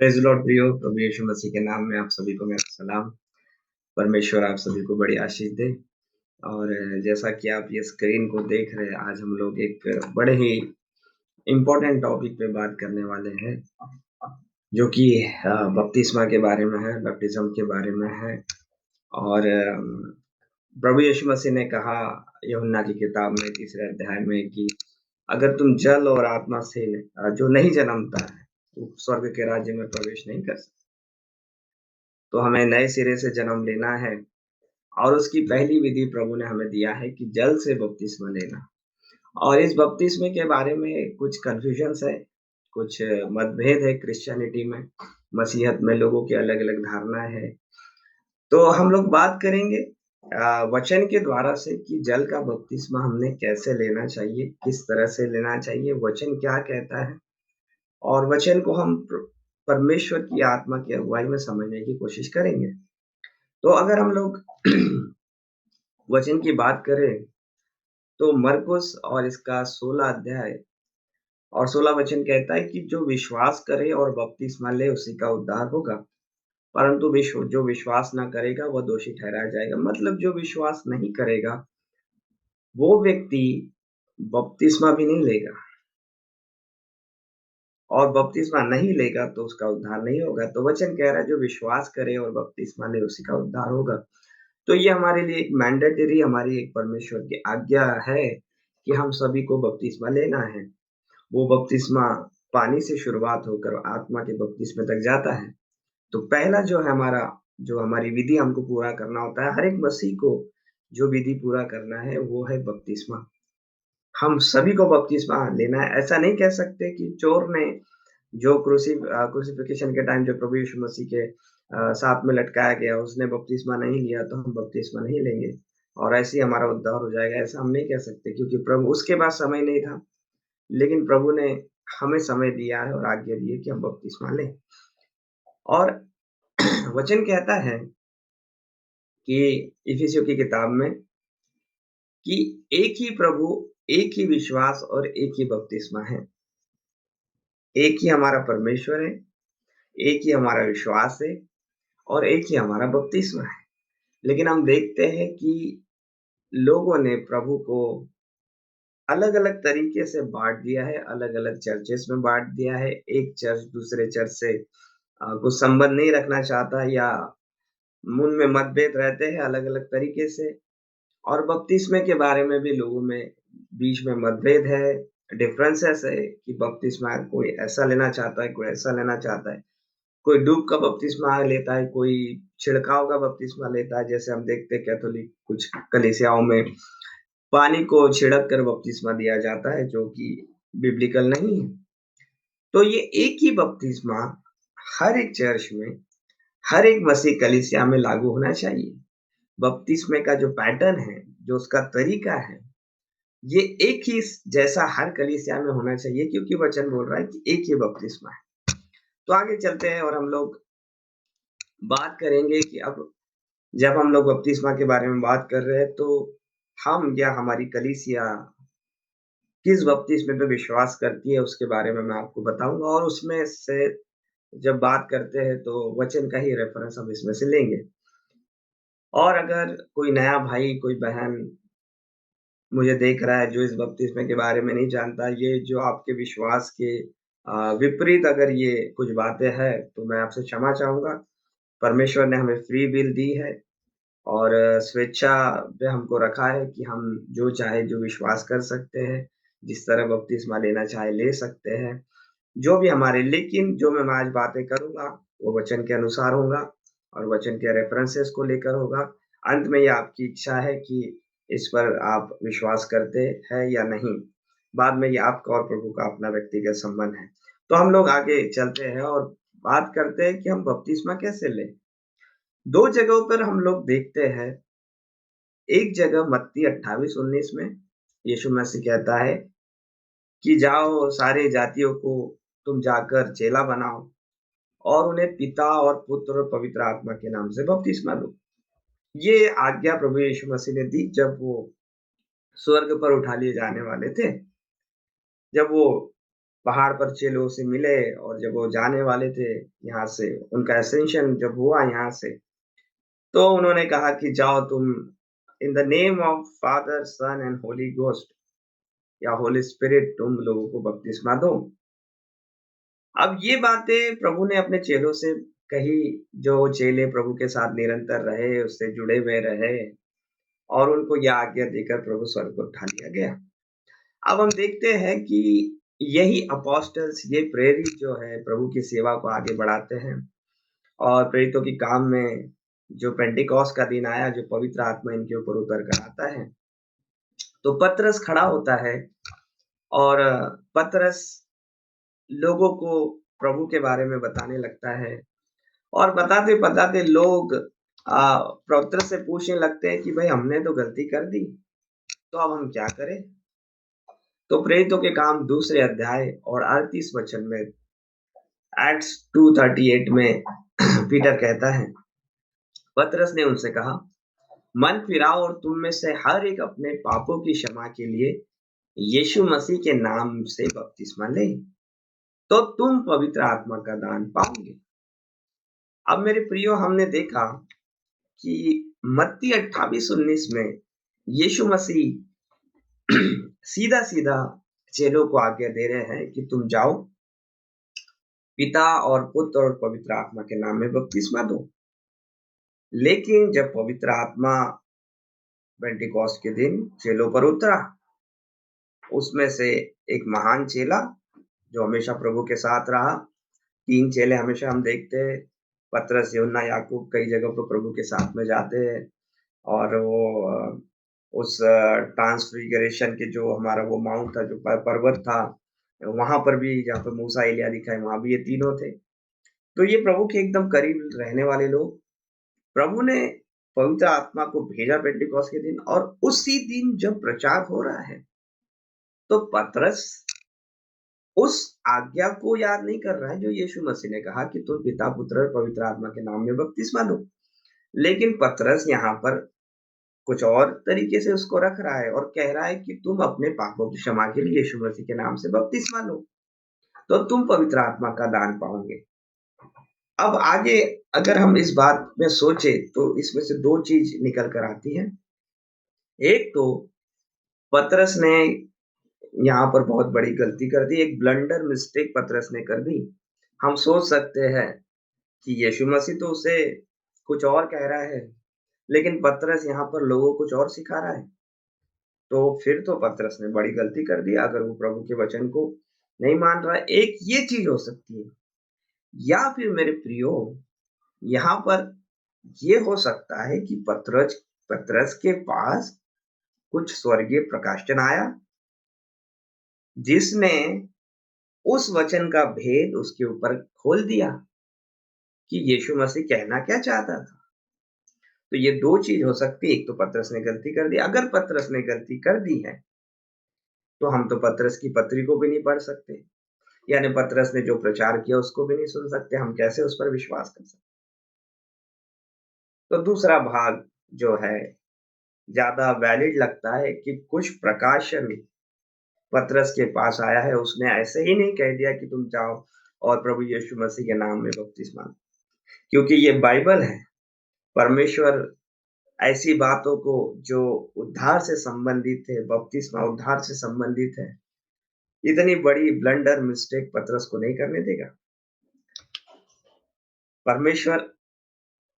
Praise the Lord प्रियो, प्रभु यीशु मसीह के नाम में आप सभी को मेरा सलाम। परमेश्वर आप सभी को बड़ी आशीष दे। और जैसा कि आप ये स्क्रीन को देख रहे हैं, आज हम लोग एक बड़े ही इम्पोर्टेंट टॉपिक पे बात करने वाले हैं, जो कि बपतिस्मा के बारे में है, बपटिज़्म के बारे में है। और प्रभु यीशु मसीह ने कहा यूहन्ना की किताब में 3 अध्याय में कि अगर तुम जल और आत्मा से जो नहीं जन्मता है, वो स्वर्ग के राज्य में प्रवेश नहीं कर सकता। तो हमें नए सिरे से जन्म लेना है, और उसकी पहली विधि प्रभु ने हमें दिया है कि जल से बपतिस्मा लेना। और इस बपतिस्मे के बारे में कुछ कन्फ्यूजन्स है, कुछ मतभेद है क्रिश्चियनिटी में, मसीहत में लोगों की अलग-अलग धारणाएँ हैं। तो हम लोग बात करेंगे वचन के द्वारा से कि जल का बपतिस्मा हमने कैसे लेना चाहिए, किस तरह से लेना चाहिए, वचन क्या कहता है, और वचन को हम परमेश्वर की आत्मा की अगुवाई में समझने की कोशिश करेंगे। तो अगर हम लोग वचन की बात करें, तो मरकुस और इसका 16 अध्याय और 16 वचन कहता है कि जो विश्वास करे और बपतिस्मा ले उसी का उद्धार होगा, परंतु जो विश्वास ना करेगा वह दोषी ठहराया जाएगा। मतलब जो विश्वास नहीं करेगा, वो व्यक्ति बपतिस्मा भी नहीं लेगा, और बपतिस्मा नहीं लेगा तो उसका उद्धार नहीं होगा। तो वचन कह रहा है जो विश्वास करे और बपतिस्मा ले उसी का उद्धार होगा। तो ये हमारे लिए एक मैंडेटरी, हमारी एक परमेश्वर की आज्ञा है कि हम सभी को बपतिस्मा लेना है। वो बपतिस्मा पानी से शुरुआत होकर आत्मा के बपतिस्मे तक जाता है। तो पहला जो है हमारा, जो हमारी विधि हमको पूरा करना होता है, हर एक मसीह को जो विधि पूरा करना है वो है बपतिस्मा। हम सभी को बपतिस्मा लेना है। ऐसा नहीं कह सकते कि चोर ने जो क्रूसिफिक्शन के टाइम जो प्रभु यीशु मसीह के साथ में लटकाया गया, उसने बपतिस्मा नहीं लिया तो हम बपतिस्मा नहीं लेंगे और ऐसे ही हमारा उद्धार हो जाएगा। ऐसा हम नहीं कह सकते, क्योंकि प्रभु उसके पास समय नहीं था, लेकिन प्रभु ने हमें समय दिया है और आज्ञा दी है कि हम बपतिस्मा लें। और वचन कहता है कि इफिसियों की किताब में कि एक ही प्रभु, एक ही विश्वास और एक ही बपतिस्मा है। एक ही हमारा परमेश्वर है, एक ही हमारा विश्वास है और एक ही हमारा बपतिस्मा है। लेकिन हम देखते हैं कि लोगों ने प्रभु को अलग-अलग तरीके से बाँट दिया है, अलग-अलग चर्चेस में बाँट दिया है। एक चर्च दूसरे चर्च से कुछ संबंध नहीं रखना चाहता, या उनमें मतभेद रहते हैं अलग-अलग तरीके से। और बपतिस्मे के बारे में भी लोगों में बीच में मतभेद है, डिफरेंसेस है कि बपतिस्मा कोई ऐसा लेना चाहता है, कोई ऐसा लेना चाहता है। कोई डूब का बपतिस्मा लेता है, कोई छिड़काव का बपतिस्मा लेता है। जैसे हम देखते हैं कैथोलिक कुछ कलीसियाओं में पानी को छिड़क कर बपतिस्मा दिया जाता है, जो कि बिब्लिकल नहीं है। तो ये एक ही बपतिस्मा हर एक चर्च में, हर एक मसीह कलीसिया में लागू होना चाहिए। बपतिस्मे का जो पैटर्न है, जो उसका तरीका है, ये एक ही जैसा हर कलीसिया में होना चाहिए, क्योंकि वचन बोल रहा है कि एक ही बपतिस्मा है। तो आगे चलते हैं और हम लोग बात करेंगे कि अब जब हम लोग बपतिस्मा के बारे में बात कर रहे हैं, तो हम या हमारी कलीसिया किस बपतिस्मे पे विश्वास करती है उसके बारे में मैं आपको बताऊँगा, और उसमें से जब बात करते हैं तो वचन का ही रेफरेंस हम इसमें से लेंगे। और अगर कोई नया भाई, कोई बहन मुझे देख रहा है जो इस बपतिस्मे के बारे में नहीं जानता, ये जो आपके विश्वास के विपरीत अगर ये कुछ बातें हैं, तो मैं आपसे क्षमा चाहूँगा। परमेश्वर ने हमें फ्री विल दी है और स्वेच्छा पे हमको रखा है कि हम जो चाहे, जो विश्वास कर सकते हैं, जिस तरह बपतिस्मा लेना चाहे ले सकते हैं। जो भी हमारे, लेकिन जो मैं आज बातें करूँगा, वो वचन के अनुसार होगा और वचन के रेफरेंसेस को लेकर होगा। अंत में ये आपकी इच्छा है कि इस पर आप विश्वास करते हैं या नहीं। बाद में ये आपका और प्रभु का अपना व्यक्तिगत संबंध है। तो हम लोग आगे चलते हैं और बात करते हैं कि हम बपतिस्मा कैसे लें। 2 जगहों पर हम लोग देखते हैं। एक जगह मत्ती 28:19 में यीशु मसीह कहता है कि जाओ सारे जातियों को तुम जाकर चेला बनाओ और उन्हें पिता और पुत्र और पवित्र आत्मा के नाम से बपतिस्मा दो। ये आज्ञा प्रभु यीशु मसीह ने दी जब वो स्वर्ग पर उठा लिए जाने वाले थे। जब वो पहाड़ पर चेलों से मिले और जब वो जाने वाले थे यहाँ से, उनका एसेंशन जब हुआ यहाँ से, तो उन्होंने कहा कि जाओ तुम in the name of father, sun and holy ghost या होली स्पिरिट तुम लोगों को बपतिस्मा दो। अब ये बातें प्रभु ने अपने चेलों से कही, जो चेले प्रभु के साथ निरंतर रहे, उससे जुड़े हुए रहे और उनको यह आज्ञा देकर प्रभु स्वर्ग को उठा लिया गया। अब हम देखते हैं कि यही अपोस्टल्स, ये प्रेरित जो है प्रभु की सेवा को आगे बढ़ाते हैं और प्रेरितों के काम में जो पेंटिकॉस्ट का दिन आया, जो पवित्र आत्मा इनके ऊपर उतर कर आता है, तो पतरस खड़ा होता है और पतरस लोगों को प्रभु के बारे में बताने लगता है और बताते-बताते लोग पतरस से पूछने लगते हैं कि भाई हमने तो गलती कर दी, तो अब हम क्या करें? तो प्रेरितों के काम दूसरे अध्याय और 38 वचन में, एक्ट्स 2:38 में पीटर कहता है, पतरस ने उनसे कहा, मन फिराओ और तुम में से हर एक अपने पापों की क्षमा के लिए यीशु मसीह के नाम से बपतिस्मा ले, तो तुम पवित्र आत्मा का दान पाओगे। अब मेरे प्रियो, हमने देखा कि मत्ती 28:19 में यीशु मसीह सीधा-सीधा चेलों को आज्ञा दे रहे हैं कि तुम जाओ, पिता और पुत्र और पवित्र आत्मा के नाम में बपतिस्मा दो। लेकिन जब पवित्र आत्मा पेंटिकॉस्ट के दिन चेलों पर उतरा, उसमें से एक महान चेला जो हमेशा प्रभु के साथ रहा, 3 चेले हमेशा हम देखते हैं, पतरस, यूहन्ना, याकूब कई जगह पर प्रभु के साथ में जाते हैं और वो उस ट्रांसफिगरेशन के जो हमारा वो माउंट था, जो पर्वत था, वहाँ पर भी जहाँ पे मूसा, एलिय्याह दिखा है, वहाँ भी ये तीनों थे। तो ये प्रभु के एकदम करीब रहने वाले लोग, प्रभु ने पवित्र आत्मा को भेजा पेंटिकॉस्ट के दिन और उसी दिन जब प्रचार हो रहा है, तो पतरस उस आज्ञा को याद नहीं कर रहा है जो यीशु मसीह ने कहा कि तुम पिता, पुत्र और पवित्र आत्मा के नाम में बपतिस्मा दो। लेकिन पतरस यहाँ पर कुछ और तरीके से उसको रख रहा है और कह रहा है कि तुम अपने पापों की क्षमा के लिए यीशु मसीह के नाम से बपतिस्मा लो, तो तुम पवित्र आत्मा का दान पाओगे। अब आगे अगर हम इस बात में सोचे तो इसमें से 2 चीज निकल कर आती है। एक तो पतरस ने यहाँ पर बहुत बड़ी गलती कर दी, एक ब्लंडर मिस्टेक पतरस ने कर दी। हम सोच सकते हैं कि यीशु मसीह तो उसे कुछ और कह रहा है, लेकिन पतरस यहाँ पर लोगों को कुछ और सिखा रहा है। तो फिर तो पतरस ने बड़ी गलती कर दी अगर वो प्रभु के वचन को नहीं मान रहा है। एक ये चीज हो सकती है, या फिर मेरे प्रियो, यहाँ पर ये हो सकता है कि पतरस पतरस के पास कुछ स्वर्गीय प्रकाशन आया, जिसने उस वचन का भेद उसके ऊपर खोल दिया कि यीशु मसीह कहना क्या चाहता था। तो ये 2 चीज हो सकती है। एक तो पतरस ने गलती कर दी। अगर पतरस ने गलती कर दी है, तो हम तो पतरस की पत्री को भी नहीं पढ़ सकते, यानी पतरस ने जो प्रचार किया उसको भी नहीं सुन सकते। हम कैसे उस पर विश्वास कर सकते? तो दूसरा भाग जो है ज्यादा वैलिड लगता है कि कुछ प्रकाशन पतरस के पास आया है, उसने ऐसे ही नहीं कह दिया कि तुम जाओ और प्रभु यीशु मसीह के नाम में बपतिस्मा लो, क्योंकि ये बाइबल है। परमेश्वर ऐसी बातों को जो उद्धार से संबंधित है, बपतिस्मा उद्धार से संबंधित है, इतनी बड़ी ब्लंडर मिस्टेक पतरस को नहीं करने देगा। परमेश्वर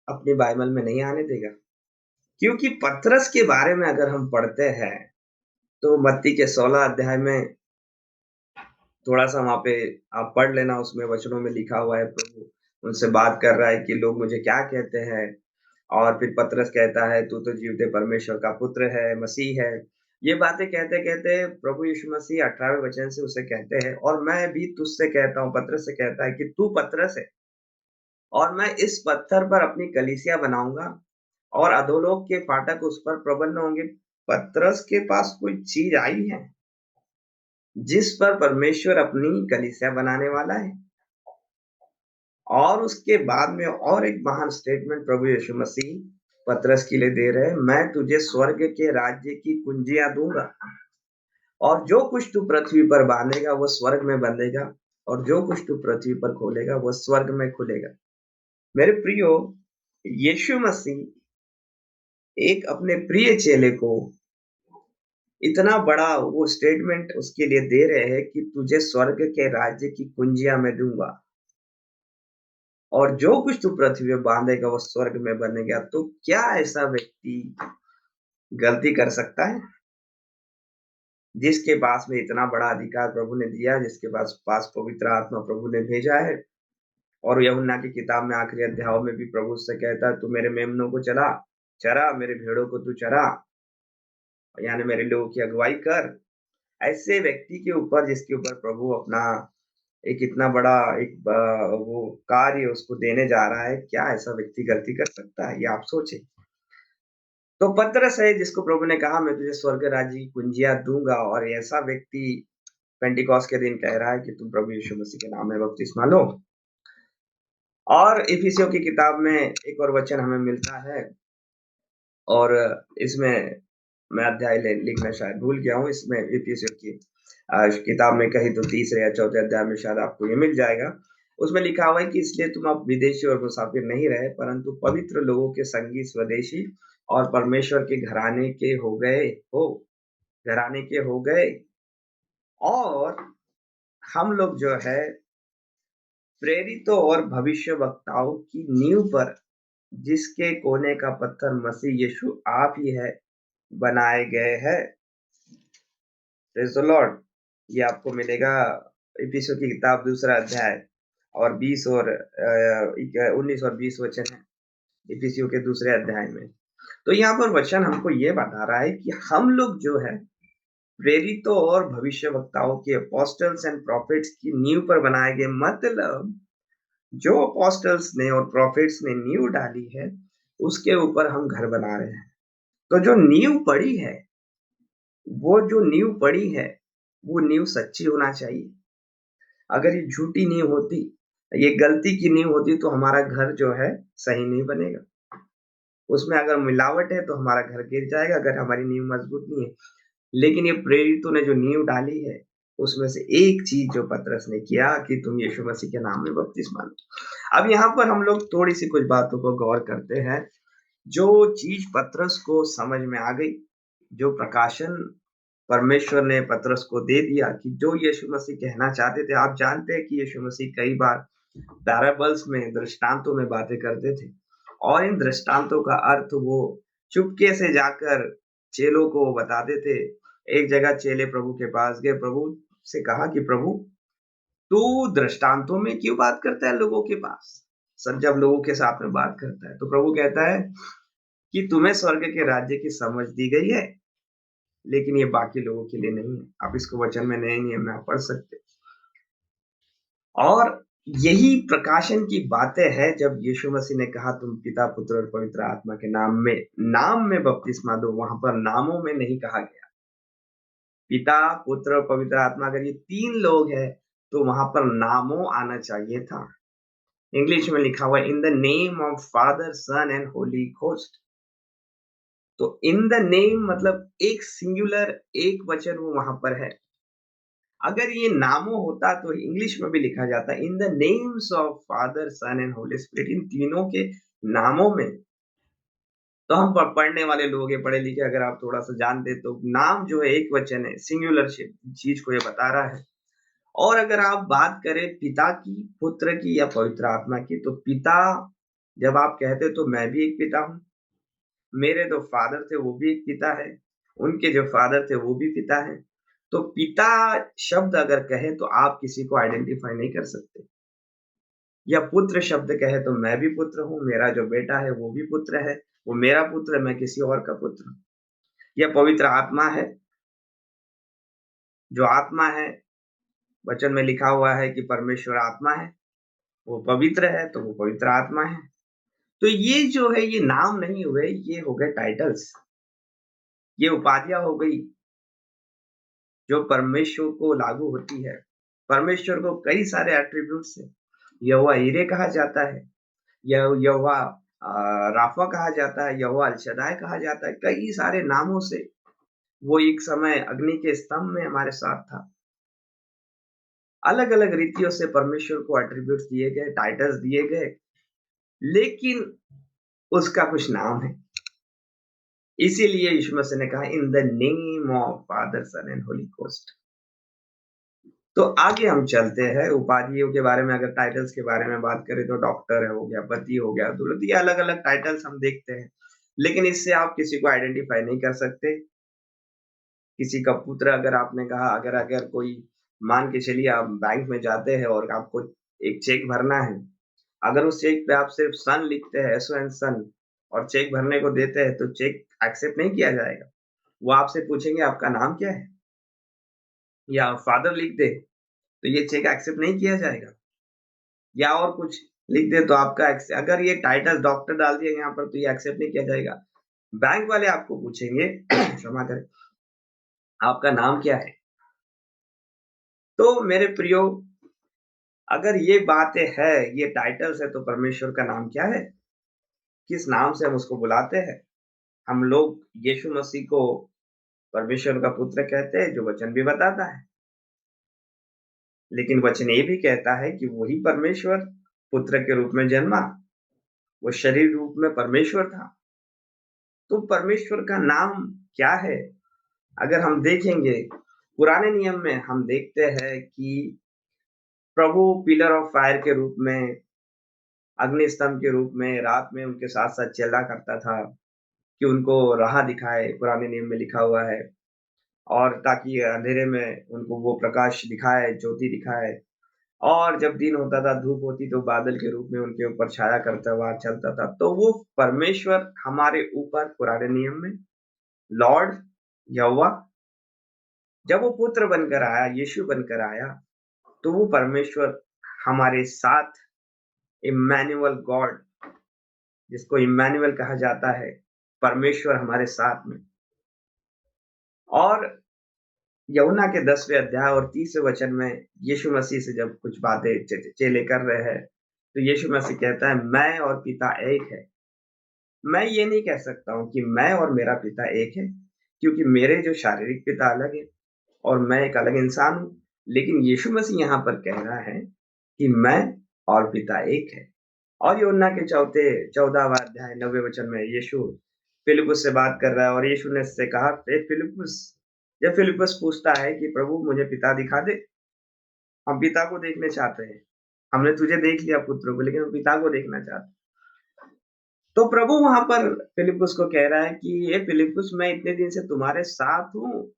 अपनी बाइबल में नहीं आने देगा, क्योंकि पतरस के बारे में अगर हम पढ़ते हैं तो मत्ती के 16 अध्याय में थोड़ा-सा वहाँ पे आप पढ़ लेना, उसमें वचनों में लिखा हुआ है, प्रभु उनसे बात कर रहा है कि लोग मुझे क्या कहते हैं? और फिर पतरस कहता है, तू तो जीवते परमेश्वर का पुत्र है, मसीह है। ये बातें कहते-कहते प्रभु यीशु मसीह 18वें वचन से उसे कहते हैं, और मैं भी तुझसे कहता हूँ, पतरस से कहता है कि तू पतरस है और मैं इस पत्थर पर अपनी कलीसिया बनाऊँगा और अधोलोक के फाटक उस पर प्रबल न होंगे। पतरस के पास कोई चीज़ आई है जिस पर परमेश्वर अपनी कलीसिया बनाने वाला है। और उसके बाद में और एक महान स्टेटमेंट प्रभु यीशु मसीह पतरस के लिए दे रहे हैं, मैं तुझे स्वर्ग के राज्य की कुंजियां दूंगा। और जो कुछ तू पृथ्वी पर बांधेगा वो स्वर्ग में बंधेगा, और जो कुछ तू पृथ्वी पर खोलेगा वो स्वर्ग में खुलेगा। मेरे प्रियो, यीशु मसीह एक अपने प्रिय चेले को इतना बड़ा वो स्टेटमेंट उसके लिए दे रहे हैं कि तुझे स्वर्ग के राज्य की कुंजियां मैं दूंगा, और जो कुछ तू पृथ्वी पे बांधेगा वो स्वर्ग में बनेगा। तो क्या ऐसा व्यक्ति गलती कर सकता है जिसके पास में इतना बड़ा अधिकार प्रभु ने दिया, जिसके पास पवित्र आत्मा प्रभु ने भेजा है? और यूहन्ना की किताब में आखिरी अध्यायों में भी प्रभु उससे कहता है, तू मेरे मेमनों को चरा, मेरे भेड़ों को तू चरा, यानी मेरे लोगों की अगुवाई कर। ऐसे व्यक्ति के ऊपर, जिसके ऊपर प्रभु अपना एक इतना बड़ा वो कार्य उसको देने जा रहा है, क्या ऐसा व्यक्ति गलती कर सकता है? ये आप सोचें। तो पतरस है जिसको प्रभु ने कहा, मैं तुझे स्वर्ग राज्य की कुंजियाँ दूँगा, और ऐसा व्यक्ति पेंटिकॉस्ट के दिन कह रहा है कि तुम प्रभु यीशु मसीह के नाम में बपतिस्मा लो। और इफिसियों की किताब में एक और वचन हमें मिलता है, और इसमें मैं अध्याय लिखना शायद भूल गया हूँ। इसमें इफिसियों की किताब में कहीं तो तीसरे या चौथे अध्याय में शायद आपको ये मिल जाएगा। उसमें लिखा हुआ है कि इसलिए तुम अब विदेशी और मुसाफिर नहीं रहे, परंतु पवित्र लोगों के संगी स्वदेशी और परमेश्वर के घराने के हो गए। और हम लोग जो है प्रेरितों और भविष्यवक्ताओं की नींव पर, जिसके कोने का पत्थर मसीह यीशु आप ही है, बनाए गए हैं। Praise the Lord. ये आपको मिलेगा इफिसियों की किताब दूसरा अध्याय और 20 और 19 और 20 वचन है इफिसियों के दूसरे अध्याय में। तो यहाँ पर वचन हमको ये बता रहा है कि हम लोग जो है प्रेरितों और भविष्यवक्ताओं के, अपोस्टल्स एंड प्रॉफिट्स की नींव पर बनाए गए। मतलब जो अपोस्टल्स ने और प्रॉफिट्स ने नींव डाली है, उसके ऊपर हम घर बना रहे हैं। तो जो नींव पड़ी है, वो नींव सच्ची होना चाहिए। अगर ये झूठी नींव होती, ये गलती की नींव होती, तो हमारा घर जो है सही नहीं बनेगा। उसमें अगर मिलावट है तो हमारा घर गिर जाएगा, अगर हमारी नींव मजबूत नहीं है। लेकिन ये प्रेरितों ने जो नींव डाली है, उसमें से एक चीज जो पतरस ने किया कि तुम यीशु मसीह के नाम में बपतिस्मा लो। अब यहाँ पर हम लोग थोड़ी सी कुछ बातों को गौर करते हैं। जो चीज पतरस को समझ में आ गई, जो प्रकाशन परमेश्वर ने पतरस को दे दिया कि जो यीशु मसीह कहना चाहते थे। आप जानते हैं कि यीशु मसीह कई बार पैराबल्स में, दृष्टांतों में बातें करते थे, और इन दृष्टांतों का अर्थ वो चुपके से जाकर चेलों को बताते थे। एक जगह चेले प्रभु के पास गए, प्रभु से कहा कि प्रभु, तू दृष्टांतों में क्यों बात करता है लोगों के पास, सब जब लोगों के साथ में बात करता है? तो प्रभु कहता है कि तुम्हें स्वर्ग के राज्य की समझ दी गई है, लेकिन ये बाकी लोगों के लिए नहीं है। आप इसको वचन में नए नियम में आप पढ़ सकते हैं। और यही प्रकाशन की बातें हैं जब यीशु मसीह ने कहा तुम पिता, पुत्र और पवित्र आत्मा के नाम में बपतिस्मा दो। वहां पर नामों में नहीं कहा गया। पिता, पुत्र और पवित्र आत्मा, अगर ये तीन लोग हैं तो वहां पर नामों आना चाहिए था। इंग्लिश में लिखा हुआ in the name of father, sun and holy ghost. तो इन द नेम मतलब एक सिंगुलर, एक वचन वो वहां पर है। अगर ये नामों होता तो इंग्लिश में भी लिखा जाता in the names of father, sun and Holy Spirit. इन तीनों के नामों में। तो हम पढ़ने वाले लोग हैं, पढ़े लिखे, अगर आप थोड़ा सा जानते तो नाम जो है एक वचन है, सिंगुलर चीज को ये बता रहा है। और अगर आप बात करें पिता की, पुत्र की या पवित्र आत्मा की, तो पिता जब आप कहते तो मैं भी एक पिता हूँ। मेरे जो फादर थे वो भी एक पिता है, उनके जो फादर थे वो भी पिता है। तो पिता शब्द अगर कहे तो आप किसी को आइडेंटिफाई नहीं कर सकते। या पुत्र शब्द कहे तो मैं भी पुत्र हूँ, मेरा जो बेटा है वो भी पुत्र है, वो मेरा पुत्र है, मैं किसी और का पुत्र हूँ। या पवित्र आत्मा है, जो आत्मा है, वचन में लिखा हुआ है कि परमेश्वर आत्मा है, वो पवित्र है तो वो पवित्र आत्मा है। तो ये जो है ये नाम नहीं हुए, ये हो गए टाइटल्स, ये उपाधियां हो गई जो परमेश्वर को लागू होती है। परमेश्वर को कई सारे एट्रीब्यूट्स है। यहोवा ईरे कहा जाता है, यहोवा राफा कहा जाता है, यहोवा अल शदाय कहा जाता है, कई सारे नामों से वो एक समय अग्नि के स्तंभ में हमारे साथ था। अलग-अलग रीतियों से परमेश्वर को एट्रिब्यूट्स दिए गए, टाइटल्स दिए गए, लेकिन उसका कुछ नाम है। इसीलिए यीशु मसीह ने कहा in the name of father, sun and holy ghost. तो आगे हम चलते हैं उपाधियों के बारे में। अगर टाइटल्स के बारे में बात करें तो डॉक्टर हो गया, पति हो गया, दुल्हन, ये अलग-अलग टाइटल्स हम देखते हैं। लेकिन इससे आप किसी को आइडेंटिफाई नहीं कर सकते। किसी का पुत्र, अगर आपने कहा, अगर अगर कोई, मान के चलिए आप बैंक में जाते हैं और आपको एक चेक भरना है। अगर उस चेक पे आप सिर्फ सन लिखते हैं, एसओ एन सन, और चेक भरने को देते हैं, तो चेक एक्सेप्ट नहीं किया जाएगा। वो आपसे पूछेंगे आपका नाम क्या है? या फादर लिख दे, तो ये चेक एक्सेप्ट नहीं किया जाएगा। या और कुछ लिख दे तो आपका अगर ये टाइटल डॉक्टर डाल दिया यहाँ पर, तो ये एक्सेप्ट नहीं किया जाएगा। बैंक वाले आपको पूछेंगे क्षमा करें, आपका नाम क्या है? तो मेरे प्रियो, अगर ये बातें है, ये टाइटल्स है, तो परमेश्वर का नाम क्या है? किस नाम से हम उसको बुलाते हैं? हम लोग यीशु मसीह को परमेश्वर का पुत्र कहते हैं, जो वचन भी बताता है। लेकिन वचन ये भी कहता है कि वही परमेश्वर पुत्र के रूप में जन्मा, वो शरीर रूप में परमेश्वर था। तो परमेश्वर का नाम क्या है? अगर हम देखेंगे, पुराने नियम में हम देखते हैं कि प्रभु पिलर ऑफ फायर के रूप में, अग्नि स्तंभ के रूप में रात में उनके साथ-साथ चला करता था, कि उनको राह दिखाए, पुराने नियम में लिखा हुआ है। और ताकि अंधेरे में उनको वो प्रकाश दिखाए, ज्योति दिखाए। और जब दिन होता था, धूप होती, तो बादल के रूप में उनके ऊपर छाया करता हुआ चलता था। तो वो परमेश्वर हमारे ऊपर पुराने नियम में लॉर्ड यहोवा, जब वो पुत्र बनकर आया, यीशु बनकर आया, तो वो परमेश्वर हमारे साथ, इम्मैनुअल गॉड, जिसको इम्मैनुअल कहा जाता है, परमेश्वर हमारे साथ में। और यूहन्ना के 10वें अध्याय और 30वें वचन में यीशु मसीह से जब कुछ बातें चेले कर रहे हैं, तो यीशु मसीह कहता है, मैं और पिता एक है। मैं ये नहीं कह सकता हूँ कि मैं और मेरा पिता एक है, क्योंकि मेरे जो शारीरिक पिता अलग है और मैं एक अलग इंसान हूँ। लेकिन यीशु मसीह यहाँ पर कह रहा है कि मैं और पिता एक है। और यूहन्ना के 14वां अध्याय 9वें वचन में यीशु फिलिप्पुस से बात कर रहा है, और यीशु ने उससे कहा, ए फिलिप्पुस, जब फिलिप्पुस पूछता है कि प्रभु मुझे पिता दिखा दे, हम पिता को देखने चाहते हैं। हमने तुझे देख लिया पुत्र को, लेकिन हम पिता को देखना चाहते हैं। तो प्रभु वहां पर फिलिप्पुस को कह रहा है कि ये फिलिप्पुस, मैं इतने दिन से तुम्हारे साथ हूँ,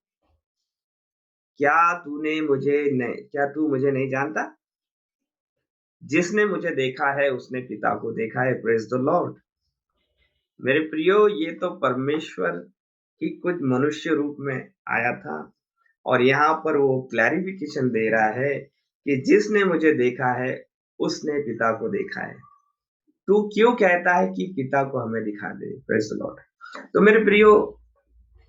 क्या तू मुझे नहीं जानता? जिसने मुझे देखा है उसने पिता को देखा है। Praise the Lord. मेरे प्रियो, ये तो परमेश्वर ही कुछ मनुष्य रूप में आया था, और यहाँ पर वो क्लैरिफिकेशन दे रहा है कि जिसने मुझे देखा है उसने पिता को देखा है। तू क्यों कहता है कि पिता को हमें दिखा दे? Praise the Lord. तो मेरे प्रियो,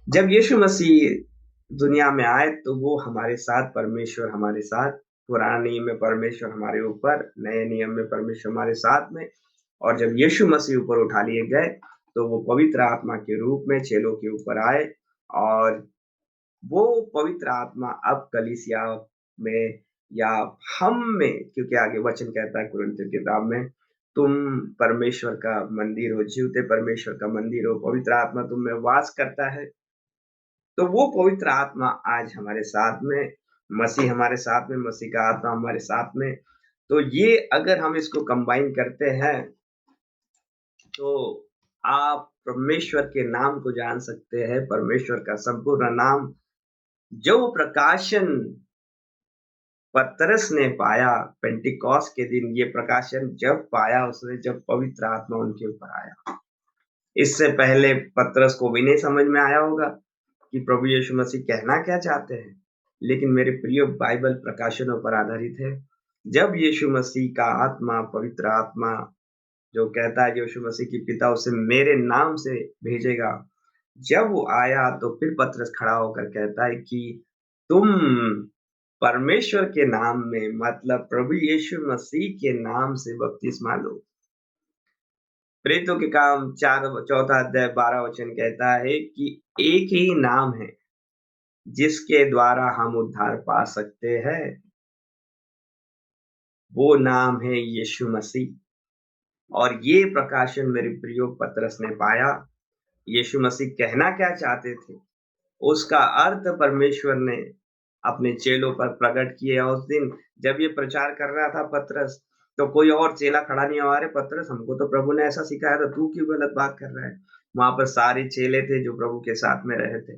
जब यीशु मसीह दुनिया में आए, तो वो हमारे साथ, परमेश्वर हमारे साथ, पुराने नियम में परमेश्वर हमारे ऊपर, नए नियम में परमेश्वर हमारे साथ में। और जब यीशु मसीह ऊपर उठा लिए गए, तो वो पवित्र आत्मा के रूप में चेलों के ऊपर आए। और वो पवित्र आत्मा अब कलीसिया में, या हम में, क्योंकि आगे वचन कहता है कुरिन्थियों की किताब में, तुम परमेश्वर का मंदिर हो, जीवते परमेश्वर का मंदिर हो, पवित्र आत्मा तुम में वास करता है। तो वो पवित्र आत्मा आज हमारे साथ में, मसीह हमारे साथ में, मसीह का आत्मा हमारे साथ में। तो ये अगर हम इसको कंबाइन करते हैं, तो आप परमेश्वर के नाम को जान सकते हैं, परमेश्वर का संपूर्ण नाम, जो प्रकाशन पतरस ने पाया पेंटिकॉस्ट के दिन। ये प्रकाशन जब पाया उसने, जब पवित्र आत्मा उनके ऊपर आया। इससे पहले पतरस को भी नहीं समझ में आया होगा कि प्रभु यीशु मसीह कहना क्या चाहते हैं। लेकिन मेरे प्रिय, बाइबल प्रकाशनों पर आधारित है। जब यीशु मसीह का आत्मा, पवित्र आत्मा, जो कहता है यीशु मसीह की पिता उसे मेरे नाम से भेजेगा, जब वो आया, तो फिर पतरस खड़ा होकर कहता है कि तुम परमेश्वर के नाम में, मतलब प्रभु यीशु मसीह के नाम से बपतिस्मा लो। प्रेरितों के काम 4 चौथा अध्याय 12 वचन कहता है कि एक ही नाम है जिसके द्वारा हम उद्धार पा सकते हैं, वो नाम है यीशु मसीह। और ये प्रकाशन मेरे प्रियो पतरस ने पाया। यीशु मसीह कहना क्या चाहते थे, उसका अर्थ परमेश्वर ने अपने चेलों पर प्रकट किया। उस दिन जब ये प्रचार कर रहा था पतरस, तो कोई और चेला खड़ा नहीं हुआ, अरे पतरस, हमको तो प्रभु ने ऐसा सिखाया था, तू क्यों गलत बात कर रहा है? वहां पर सारे चेले थे जो प्रभु के साथ में रहे थे।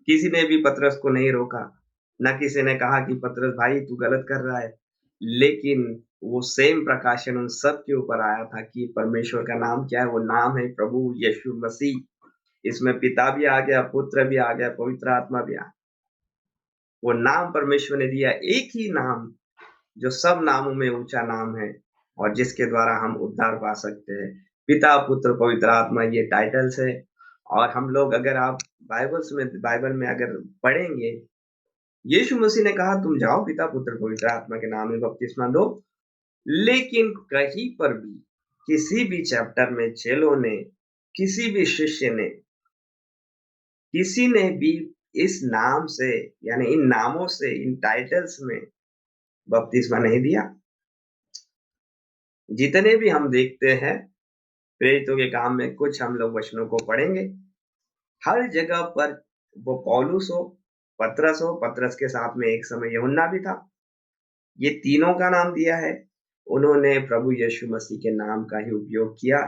किसी ने भी पतरस को नहीं रोका, ना किसी ने कहा कि पतरस भाई तू गलत कर रहा है। लेकिन वो सेम प्रकाशन उन सब के ऊपर आया था कि परमेश्वर का नाम क्या है, वो नाम है प्रभु यीशु मसीह। इसमें पिता भी आ गया, पुत्र भी आ गया, पवित्र आत्मा भी आ गया। वो नाम परमेश्वर ने दिया, एक ही नाम जो सब नामों में ऊंचा नाम है और जिसके द्वारा हम उद्धार पा सकते हैं। पिता, पुत्र, पवित्र आत्मा, ये टाइटल्स है। और हम लोग, अगर आप बाइबल में अगर पढ़ेंगे, यीशु मसीह ने कहा तुम जाओ पिता, पुत्र, पवित्र आत्मा के नाम में बपतिस्मा दो। लेकिन कहीं पर भी किसी भी चैप्टर में चेलों ने, किसी भी शिष्य ने, किसी ने भी इस नाम से, यानी इन नामों से, इन टाइटल्स में बपतिस्मा नहीं दिया। जितने भी हम देखते हैं प्रेरितों के काम में, कुछ हम लोग वचनों को पढ़ेंगे, हर जगह पर, वो पौलुस हो, पतरस के साथ में एक समय यूहन्ना भी था, ये तीनों का नाम दिया है। उन्होंने प्रभु यीशु मसीह के नाम का ही उपयोग किया,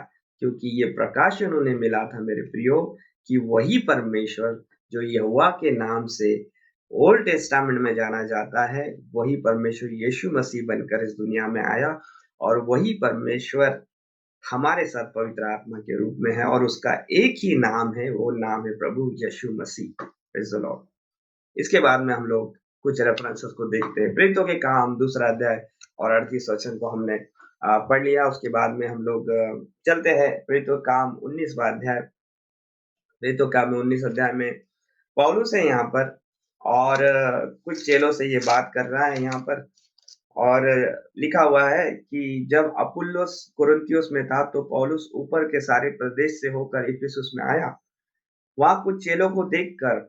क्योंकि ये प्रकाशन उन्हें मिला था मेरे प्रियो, कि वही परमेश्वर जो यहोवा के नाम से ओल्ड टेस्टामेंट में जाना जाता है, वही परमेश्वर यीशु मसीह बनकर इस दुनिया में आया। और वही परमेश्वर हमारे साथ पवित्र आत्मा के रूप में है, और उसका एक ही नाम है, वो नाम है प्रभु यीशु मसीह। Praise the Lord. इसके बाद में हम लोग कुछ रेफरेंसेस को देखते हैं। प्रेरितों के काम 2 अध्याय और 38 वचन को हमने पढ़ लिया। उसके बाद में हम लोग चलते हैं प्रेरितों के काम 19वां अध्याय। प्रेरितों के काम में 19 अध्याय में पौलुस है यहाँ पर, और कुछ चेलों से ये बात कर रहा है यहाँ पर। और लिखा हुआ है कि जब अपुल्लोस कुरिन्थियुस में था, तो पौलुस ऊपर के सारे प्रदेश से होकर इफिसुस में आया। वहाँ कुछ चेलों को देखकर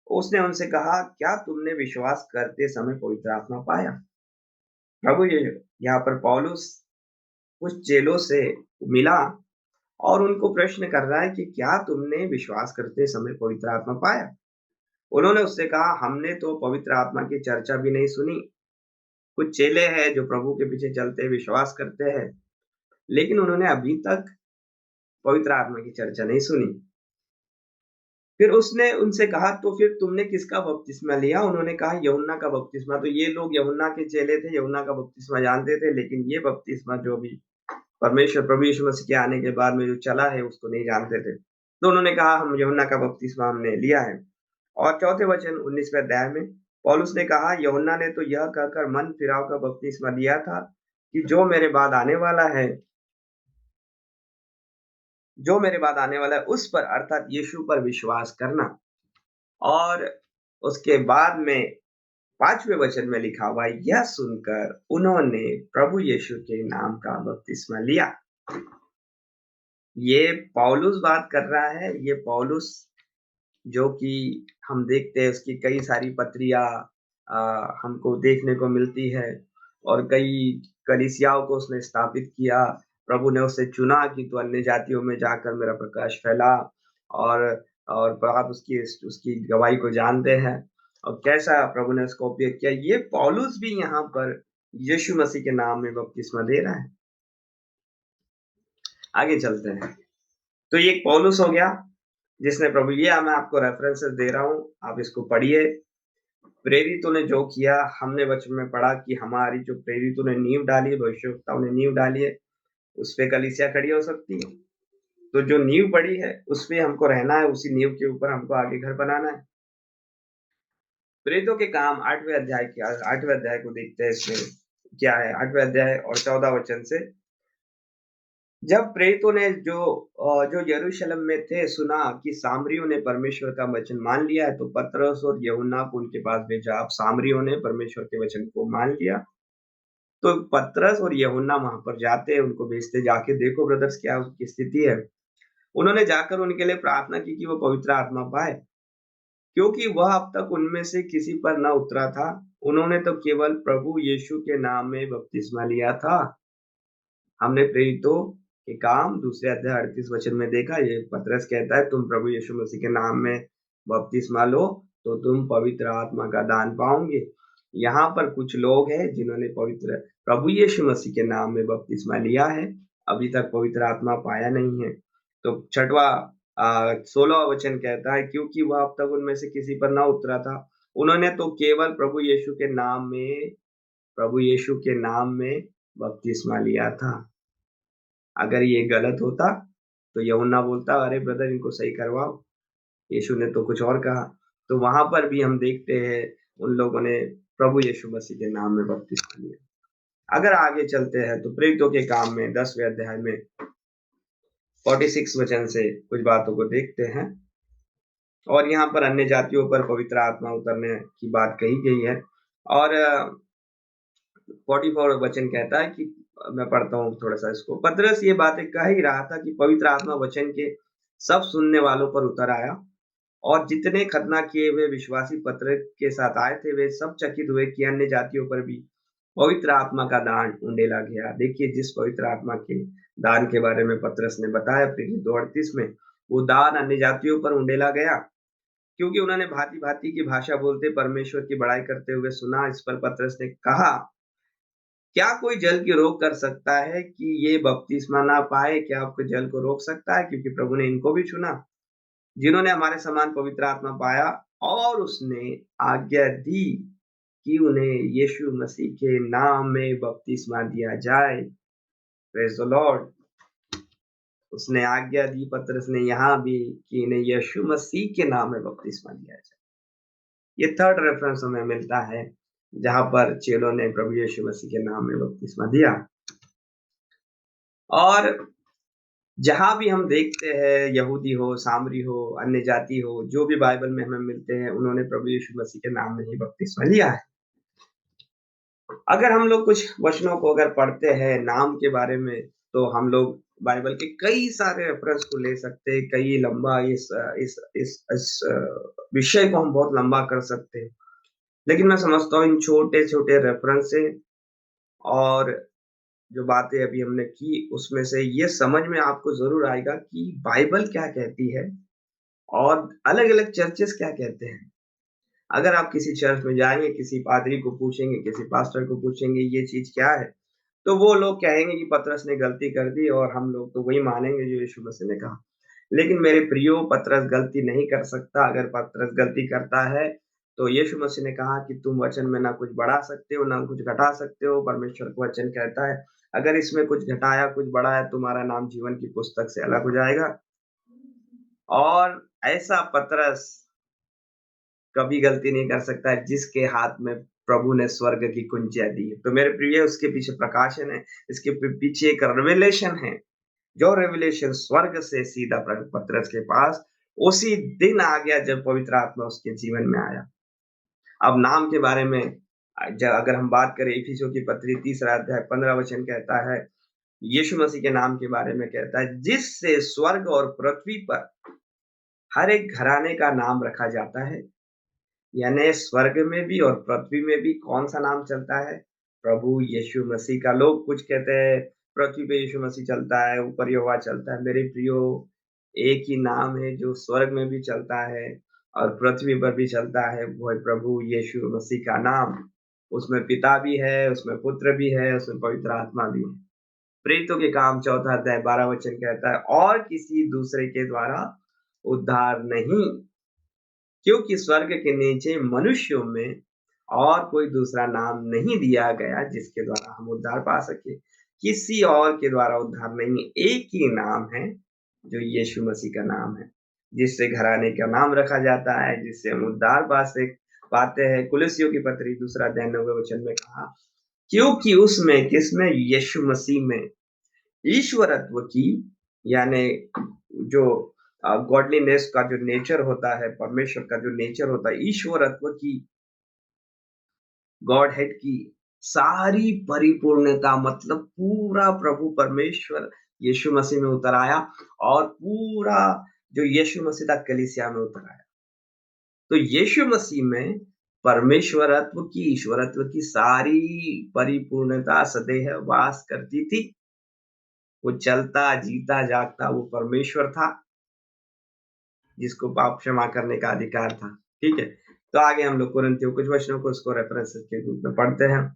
उसने उनसे कहा, क्या तुमने विश्वास करते समय पवित्र आत्मा पाया? प्रभु ये यहाँ पर पौलुस कुछ चेलों से मिला और उनको प्रश्न कर रहा है कि क्या तुमने विश्वास करते समय पवित्र आत्मा पाया? उन्होंने उससे कहा, हमने तो पवित्र आत्मा की चर्चा भी नहीं सुनी। कुछ चेले हैं जो प्रभु के पीछे चलते विश्वास करते हैं, लेकिन उन्होंने अभी तक पवित्र आत्मा की चर्चा नहीं सुनी। फिर उसने उनसे कहा, तो फिर तुमने किसका बपतिस्मा लिया? उन्होंने कहा, यूहन्ना का बपतिस्मा। तो ये लोग यूहन्ना के चेले थे, यूहन्ना का बपतिस्मा जानते थे, लेकिन ये बपतिस्मा जो भी परमेश्वर प्रभु यीशु मसीह के आने के बाद में जो चला है, उसको नहीं जानते थे। तो उन्होंने कहा, हम यूहन्ना का बपतिस्मा हमने लिया है। और चौथे वचन 19वें अध्याय में पौलुस ने कहा, यूहन्ना ने तो यह कहकर मन फिराव का बपतिस्मा दिया था कि जो मेरे बाद आने वाला है, उस पर, अर्थात यीशु पर विश्वास करना। और उसके बाद में 5वें वचन में लिखा हुआ, यह सुनकर उन्होंने प्रभु यीशु के नाम का बपतिस्मा लिया। ये पौलुस बात कर रहा है। ये पौलुस जो कि हम देखते हैं, उसकी कई सारी पत्रियाँ हमको देखने को मिलती है, और कई कलीसियाओं को उसने स्थापित किया। प्रभु ने उसे चुना कि तू अन्य जातियों में जाकर मेरा प्रकाश फैला। और आप उसकी उसकी गवाही को जानते हैं, और कैसा प्रभु ने उसका उपयोग किया। ये पौलुस भी यहाँ पर यीशु मसीह के नाम में बपतिस्मा दे रहा है। आगे चलते हैं। तो ये एक पौलुस हो गया जिसने प्रभु, ये मैं आपको रेफरेंसेस दे रहा हूँ, आप इसको पढ़िए। प्रेरितों ने जो किया, हमने वचन में पढ़ा कि हमारी जो प्रेरितों ने नींव डाली है, भविष्यवक्ताओं ने नींव डाली है, उस पे कलीसिया खड़ी हो सकती है। तो जो नींव पड़ी है, उस पे हमको रहना है, उसी नींव के ऊपर हमको आगे घर बनाना है। प्रेरितों के काम 8वें अध्याय को देखते हैं। इसमें क्या है? 8वें अध्याय और 14 वचन से, जब प्रेरितों ने जो यरूशलेम में थे सुना कि सामरियों ने परमेश्वर का वचन मान लिया है, तो पतरस और यूहन्ना को उनके पास भेजा। अब सामरियों ने परमेश्वर के वचन को मान लिया, तो पतरस और यूहन्ना वहां पर जाते, उनको भेजते, जाके देखो ब्रदर्स क्या उसकी स्थिति है। उन्होंने जाकर उनके लिए प्रार्थना की कि वो पवित्र आत्मा पाए। क्योंकि वह अब तक उनमें से किसी पर न उतरा था। उन्होंने तो केवल प्रभु यीशु के नाम में बपतिस्मा लिया था। हमने प्रेरितों के काम दूसरे अध्याय 38 वचन में देखा, ये पतरस कहता है, तुम प्रभु यीशु मसीह के नाम में बपतिस्मा लो तो तुम पवित्र आत्मा का दान पाओगे। यहाँ पर कुछ लोग हैं जिन्होंने पवित्र प्रभु यीशु मसीह के नाम में बपतिस्मा लिया है, अभी तक पवित्र आत्मा पाया नहीं है। तो छठवा 16वां वचन कहता है, क्योंकि वह अब तक उनमें से किसी पर न उतरा था, उन्होंने तो केवल प्रभु यीशु के नाम में बपतिस्मा लिया था। अगर ये गलत होता तो यूहन्ना बोलता, अरे ब्रदर इनको सही करवाओ, यीशु ने तो कुछ और कहा। तो वहां पर भी हम देखते हैं उन लोगों ने प्रभु यीशु मसीह के नाम में बपतिस्मा लिया। अगर आगे चलते हैं तो प्रेरितों के काम में 10वें अध्याय में 46 वचन से कुछ बातों को देखते हैं, और यहाँ पर अन्य जातियों पर पवित्र आत्मा उतरने की बात कही गई है। और 44 वचन कहता है कि, मैं पढ़ता हूँ थोड़ा सा इसको, पतरस ये बातें कह ही रहा था कि पवित्र आत्मा वचन के सब सुनने वालों पर उतर आया, और जितने खतना किए हुए विश्वासी पतरस के साथ आए थे वे सब चकित हुए कि अन्य जातियों पर भी पवित्र आत्मा का दान उंडेला गया। देखिए, जिस पवित्र आत्मा के दान के बारे में पतरस ने बताया प्रेरित 2:38 में, वो दान अन्य जातियों पर उंडेला गया, क्योंकि उन्होंने भांति भांति की भाषा बोलते परमेश्वर की बड़ाई करते हुए सुना। इस पर पतरस ने कहा, क्या कोई जल की रोक कर सकता है कि ये बपतिस्मा ना पाए? क्या आपको जल को रोक सकता है? क्योंकि प्रभु ने इनको भी चुना, जिन्होंने हमारे समान पवित्र आत्मा पाया, और उसने आज्ञा दी कि उन्हें यीशु मसीह के नाम में बपतिस्मा दिया जाए। Praise the Lord. उसने आज्ञा दी, पतरस ने यहाँ भी, कि इन्हें यीशु मसीह के नाम में बपतिस्मा दिया जाए। ये थर्ड रेफरेंस हमें मिलता है जहां पर चेलों ने प्रभु यीशु मसीह के नाम में बपतिस्मा दिया। और जहां भी हम देखते हैं, यहूदी हो, सामरी हो, अन्य जाति हो, जो भी बाइबल में हमें मिलते हैं, उन्होंने प्रभु यीशु मसीह के नाम में ही बपतिस्मा लिया है। अगर हम लोग कुछ वचनों को अगर पढ़ते हैं नाम के बारे में, तो हम लोग बाइबल के कई सारे रेफरेंस को ले सकते हैं, कई लंबा इस विषय को हम बहुत लंबा कर सकते हैं। लेकिन मैं समझता हूँ इन छोटे-छोटे रेफरेंस से और जो बातें अभी हमने की, उसमें से ये समझ में आपको ज़रूर आएगा कि बाइबल क्या कहती है और अलग-अलग चर्चेस क्या कहते हैं। अगर आप किसी चर्च में जाएँगे, किसी पादरी को पूछेंगे, किसी पास्टर को पूछेंगे ये चीज़ क्या है, तो वो लोग कहेंगे कि पतरस ने गलती कर दी, और हम लोग तो वही मानेंगे जो यीशु मसीह ने कहा। लेकिन मेरे प्रियो, पतरस गलती नहीं कर सकता। अगर पतरस गलती करता है, तो यीशु मसीह ने कहा कि तुम वचन में ना कुछ बढ़ा सकते हो, ना कुछ घटा सकते हो। परमेश्वर का वचन कहता है, अगर इसमें कुछ घटाया, कुछ बढ़ाया, तुम्हारा नाम जीवन की पुस्तक से अलग हो जाएगा। और ऐसा पतरस कभी गलती नहीं कर सकता है जिसके हाथ में प्रभु ने स्वर्ग की कुंजियाँ दी है। तो मेरे प्रिय, उसके पीछे प्रकाशन है, इसके पीछे एक रेवलेशन है, जो रेवलेशन स्वर्ग से सीधा पतरस के पास उसी दिन आ गया जब पवित्र आत्मा उसके जीवन में आया। अब नाम के बारे में अगर हम बात करें, इफिसियों की पत्री 3 अध्याय 15 वचन कहता है, यीशु मसीह के नाम के बारे में कहता है, जिससे स्वर्ग और पृथ्वी पर हर एक घराने का नाम रखा जाता है। यानी स्वर्ग में भी और पृथ्वी में भी कौन सा नाम चलता है? प्रभु यीशु मसीह का। लोग कुछ कहते हैं पृथ्वी पे यीशु मसीह चलता है, ऊपर यहोवा चलता है। मेरे प्रियो, एक ही नाम है जो स्वर्ग में भी चलता है और पृथ्वी पर भी चलता है, वो है प्रभु यीशु मसीह का नाम। उसमें पिता भी है, उसमें पुत्र भी है, उसमें पवित्र आत्मा भी है। प्रेरितों के काम 4 अध्याय 12 वचन कहता है, और किसी दूसरे के द्वारा उद्धार नहीं, क्योंकि स्वर्ग के नीचे मनुष्यों में और कोई दूसरा नाम नहीं दिया गया जिसके द्वारा हम उद्धार पा सके। किसी और के द्वारा उद्धार नहीं, एक ही नाम है जो यीशु मसीह का नाम है, जिससे घराने का नाम रखा जाता है, जिससे हम उद्धार पाते हैं। कुलुस्सियों की पत्री 2 अध्याय 9वें वचन में कहा, क्योंकि उसमें, किसमें? यीशु मसीह में ईश्वरत्व की, यानी जो गॉडलीनेस का जो नेचर होता है, परमेश्वर का जो नेचर होता है, ईश्वरत्व की, गॉड हेड की सारी परिपूर्णता, मतलब पूरा प्रभु परमेश्वर यीशु मसीह में उतर आया, और पूरा जो यीशु मसीह था कलीसिया में उतर आया। तो यीशु मसीह में परमेश्वरत्व की, ईश्वरत्व की सारी परिपूर्णता सदैव वास करती थी। वो चलता, जीता, जागता वो परमेश्वर था, जिसको पाप क्षमा करने का अधिकार था। ठीक है? तो आगे हम लोग कुरिन्थियों कुछ वचनों को उसको रेफरेंसेस के रूप में पढ़ते हैं।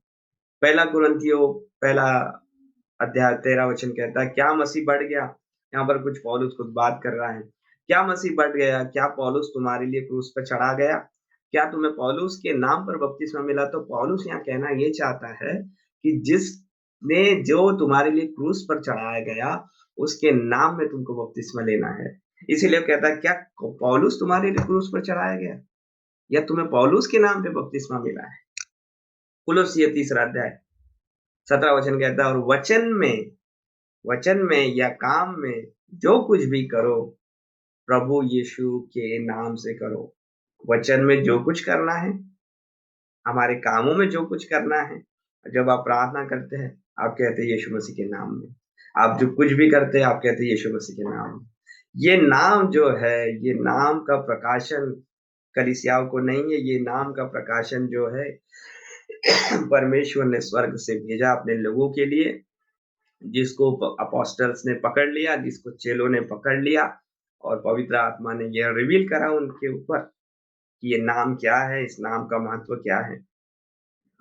पहला कुरिन्थियों पहला अध्याय 13 वचन कहता है, क्या मसीह बढ़ गया? यहाँ पर कुछ पौलुस खुद बात कर रहा है। क्या मसीह बढ़ गया? क्या पौलुस तुम्हारे लिए क्रूस पर चढ़ा गया? क्या तुम्हें पौलुस के नाम पर बपतिस्मा मिला? तो पौलुस यहाँ कहना ये चाहता है कि जिसने जो तुम्हारे लिए क्रूस पर चढ़ाया गया, उसके नाम में तुमको बपतिस्मा लेना है। इसीलिए वो कहता है, क्या पौलुस तुम्हारे लिए क्रूस पर चढ़ाया गया? या तुम्हें पौलुस के नाम पे बपतिस्मा मिला है? कुलुस्सी 3 अध्याय 17 वचन कहता है, और वचन में या काम में जो कुछ भी करो, प्रभु यीशु के नाम से करो। वचन में जो कुछ करना है, हमारे कामों में जो कुछ करना है, जब आप प्रार्थना करते हैं, आप कहते हैं यीशु मसीह के नाम में। आप जो कुछ भी करते हैं, आप कहते हैं यीशु मसीह के नाम में। ये नाम जो है, ये नाम का प्रकाशन कलीसियाओं को नहीं है, ये नाम का प्रकाशन जो है परमेश्वर ने स्वर्ग से भेजा अपने लोगों के लिए, जिसको अपोस्टल्स ने पकड़ लिया, जिसको चेलों ने पकड़ लिया, और पवित्र आत्मा ने यह रिवील करा उनके ऊपर कि ये नाम क्या है, इस नाम का महत्व क्या है।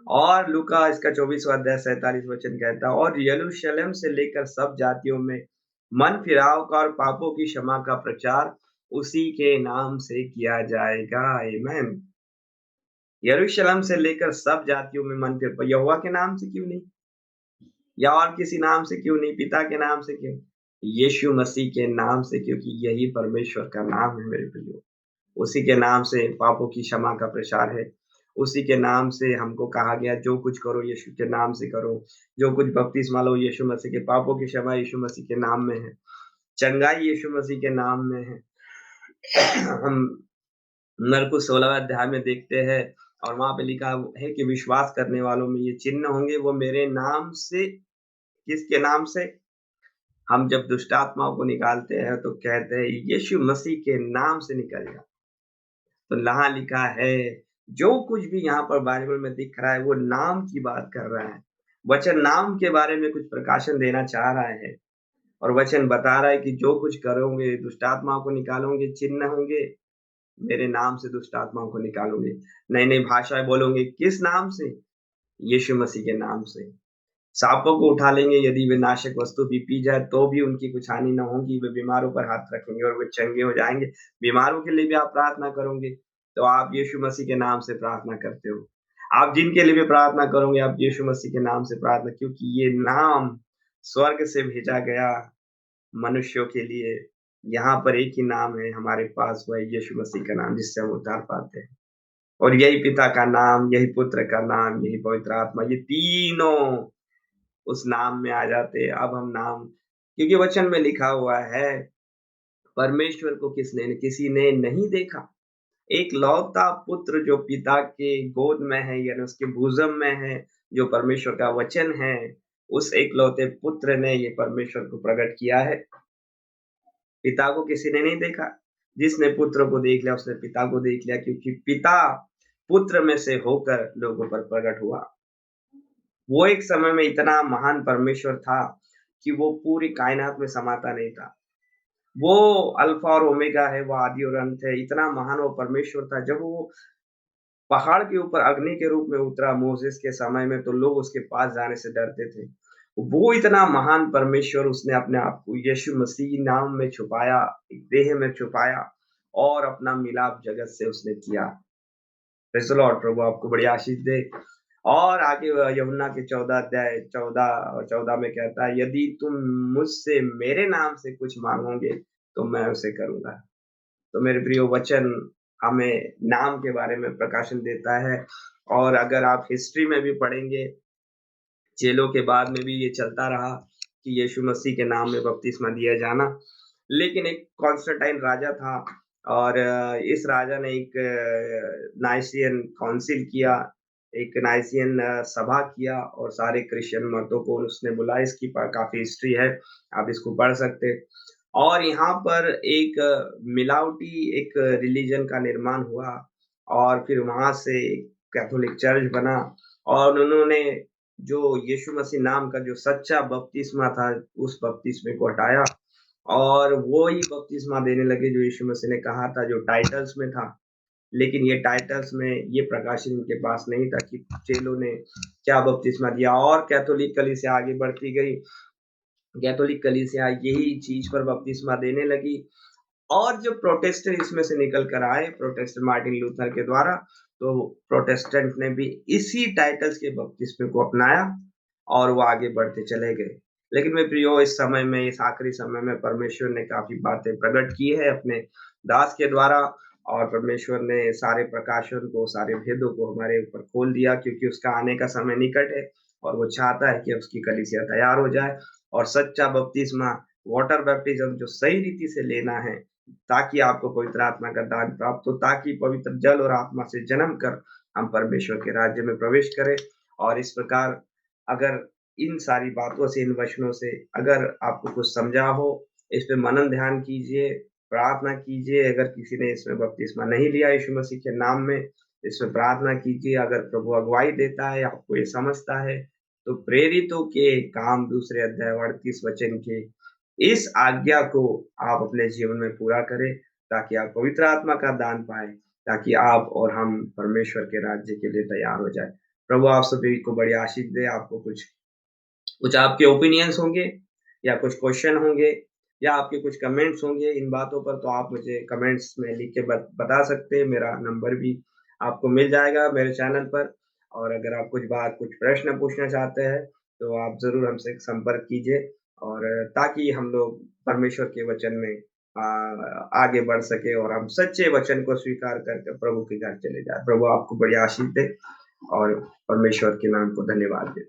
और लूका इसका 24वां अध्याय 47 वचन कहता है, और यरूशलेम से लेकर सब जातियों में मन फिराव का और पापों की क्षमा का प्रचार उसी के नाम से किया जाएगा। आमीन। यरूशलेम से लेकर सब जातियों में मन फिर यहोवा के नाम से क्यों नहीं, या और किसी नाम से क्यों नहीं, पिता के नाम से क्यों? यीशु मसीह के नाम से, क्योंकि यही परमेश्वर का नाम है मेरे प्रियो। उसी के नाम से पापों की क्षमा का प्रचार है। उसी के नाम से हमको कहा गया जो कुछ करो यीशु के नाम से करो। जो कुछ बपतिस्मा लो यीशु मसीह के, पापों की क्षमा यीशु मसीह के नाम में है। चंगाई यीशु मसीह के नाम में है। हम मरकुस 16वें अध्याय में देखते हैं, और वहाँ पे लिखा है कि विश्वास करने वालों में ये चिन्ह होंगे, वो मेरे नाम से, किसके नाम से? हम जब दुष्ट आत्माओं को निकालते हैं तो कहते हैं यीशु मसीह के नाम से निकल जा। तो यहाँ लिखा है, जो कुछ भी यहाँ पर बाइबल में दिख रहा है वो नाम की बात कर रहा है। वचन नाम के बारे में कुछ प्रकाशन देना चाह रहा है, और वचन बता रहा है कि जो कुछ करोगे, दुष्ट आत्माओं को निकालोगे, चिन्ह होंगे, मेरे नाम से दुष्ट आत्माओं को निकालोगे, नई-नई भाषाएँ बोलोगे, किस नाम से? यीशु मसीह के नाम से। सांपों को उठा लेंगे, यदि वे नाशक वस्तु भी पी जाए तो भी उनकी कुछ हानि न होगी, वे बीमारों पर हाथ रखेंगे और वे चंगे हो जाएँगे। बीमारों के लिए भी आप प्रार्थना करोगे, तो आप यीशु मसीह के नाम से प्रार्थना करते हो। आप जिनके लिए भी प्रार्थना करोगे, आप यीशु मसीह के नाम से प्रार्थना, क्योंकि ये नाम स्वर्ग से भेजा गया मनुष्यों के लिए। यहाँ पर एक ही नाम है हमारे पास, वह है यीशु मसीह का नाम, जिससे हम उद्धार पाते हैं। और यही पिता का नाम, यही पुत्र का नाम, यही पवित्र आत्मा, ये तीनों उस नाम में आ जाते हैं। अब हम नाम, क्योंकि वचन में लिखा हुआ है, परमेश्वर को किसी ने नहीं देखा। एक लौता पुत्र जो पिता के गोद में है, यानी उसके बोझम में है, जो परमेश्वर का वचन है, उस एकलौते पुत्र ने ये परमेश्वर को प्रकट किया है। पिता को किसी ने नहीं देखा। जिसने पुत्र को देख लिया उसने पिता को देख लिया, क्योंकि पिता पुत्र में से होकर लोगों पर प्रकट हुआ। वो एक समय में इतना महान परमेश्वर था कि वो पूरी कायनात में समाता नहीं था। वो अल्फा और ओमेगा है, वो आदि और अंत है। इतना महान वो परमेश्वर था, जब वो पहाड़ के ऊपर अग्नि के रूप में उतरा मोसेस के समय में, तो लोग उसके पास जाने से डरते थे। वो इतना महान परमेश्वर, उसने अपने आप को यीशु मसीह नाम में छुपाया, एक देह में छुपाया, और अपना मिलाप जगत से उसने किया। Praise the Lord. प्रभु आपको बड़ी आशीष दे। और आगे यूहन्ना के 14 अध्याय 14 और 14 में कहता है, यदि तुम मुझसे मेरे नाम से कुछ माँगोगे, तो मैं उसे करूँगा। तो मेरे प्रिय वचन हमें नाम के बारे में प्रकाशन देता है, और अगर आप हिस्ट्री में भी पढ़ेंगे, चेलों के बाद में भी ये चलता रहा कि यीशु मसीह के नाम में बपतिस्मा दिया जाना। लेकिन एक कॉन्स्टेंटाइन राजा था, और इस राजा ने एक नाइसियन काउंसिल किया, एक नाइसियन सभा किया, और सारे क्रिश्चियन मतों को उसने बुलाया। इसकी काफ़ी हिस्ट्री है, आप इसको पढ़ सकते हैं। और यहाँ पर एक मिलावटी एक रिलीजन का निर्माण हुआ, और फिर वहाँ से कैथोलिक चर्च बना और उन्होंने जो यीशु मसीह नाम का जो सच्चा बपतिस्मा था, उस बपतिस्मे को हटाया और वो ही बपतिस्मा देने लगे जो यीशु मसीह ने कहा था, जो टाइटल्स में था। लेकिन ये टाइटल्स में ये प्रकाशन इनके पास नहीं था कि चेलों ने क्या बपतिस्मा दिया और कैथोलिक कलीसिया आगे बढ़ती गई। कैथोलिक कलीसिया यही चीज़ पर बपतिस्मा देने लगी और जो प्रोटेस्टेंट इसमें से निकल कर आए, प्रोटेस्टेंट मार्टिन लूथर के द्वारा, तो प्रोटेस्टेंट ने भी इसी टाइटल्स के बपतिस्मे को अपनाया और वो आगे बढ़ते चले गए। लेकिन मेरे प्रियो इस समय में, इस आखिरी समय में परमेश्वर ने काफ़ी बातें प्रकट की है अपने दास के द्वारा और परमेश्वर ने सारे प्रकाशन को, सारे भेदों को हमारे ऊपर खोल दिया क्योंकि उसका आने का समय निकट है और वो चाहता है कि उसकी कलीसिया तैयार हो जाए और सच्चा बपतिस्मा, वाटर बैप्टिज़्म जो सही रीति से लेना है, ताकि आपको पवित्र आत्मा का दान प्राप्त हो, ताकि पवित्र जल और आत्मा से जन्म कर हम परमेश्वर के राज्य में प्रवेश करें और इस प्रकार अगर इन सारी बातों से, इन वचनों से अगर आपको कुछ समझा हो, इस पे मनन ध्यान कीजिए, प्रार्थना कीजिए। अगर किसी ने इसमें बपतिस्मा नहीं लिया यीशु मसीह के नाम में, इसमें प्रार्थना कीजिए। अगर प्रभु अगुवाई देता है, आपको ये समझता है, तो प्रेरितों के काम दूसरे अध्याय 38 वचन के इस आज्ञा को आप अपने जीवन में पूरा करें, ताकि आप पवित्र आत्मा का दान पाएँ, ताकि आप और हम परमेश्वर के राज्य के लिए तैयार हो जाएँ। प्रभु आप सभी को बड़ी आशीष दे, आपको कुछ कुछ आपके ओपिनियंस होंगे या कुछ क्वेश्चन होंगे या आपके कुछ कमेंट्स होंगे इन बातों पर, तो आप मुझे कमेंट्स में लिख के बता सकते हैं। मेरा नंबर भी आपको मिल जाएगा मेरे चैनल पर और अगर आप कुछ प्रश्न पूछना चाहते हैं, तो आप ज़रूर हमसे संपर्क कीजिए और ताकि हम लोग परमेश्वर के वचन में आगे बढ़ सकें और हम सच्चे वचन को स्वीकार करके प्रभु के घर चले जाएँ। प्रभु आपको बड़ी आशीष दे और परमेश्वर के नाम को धन्यवाद दें।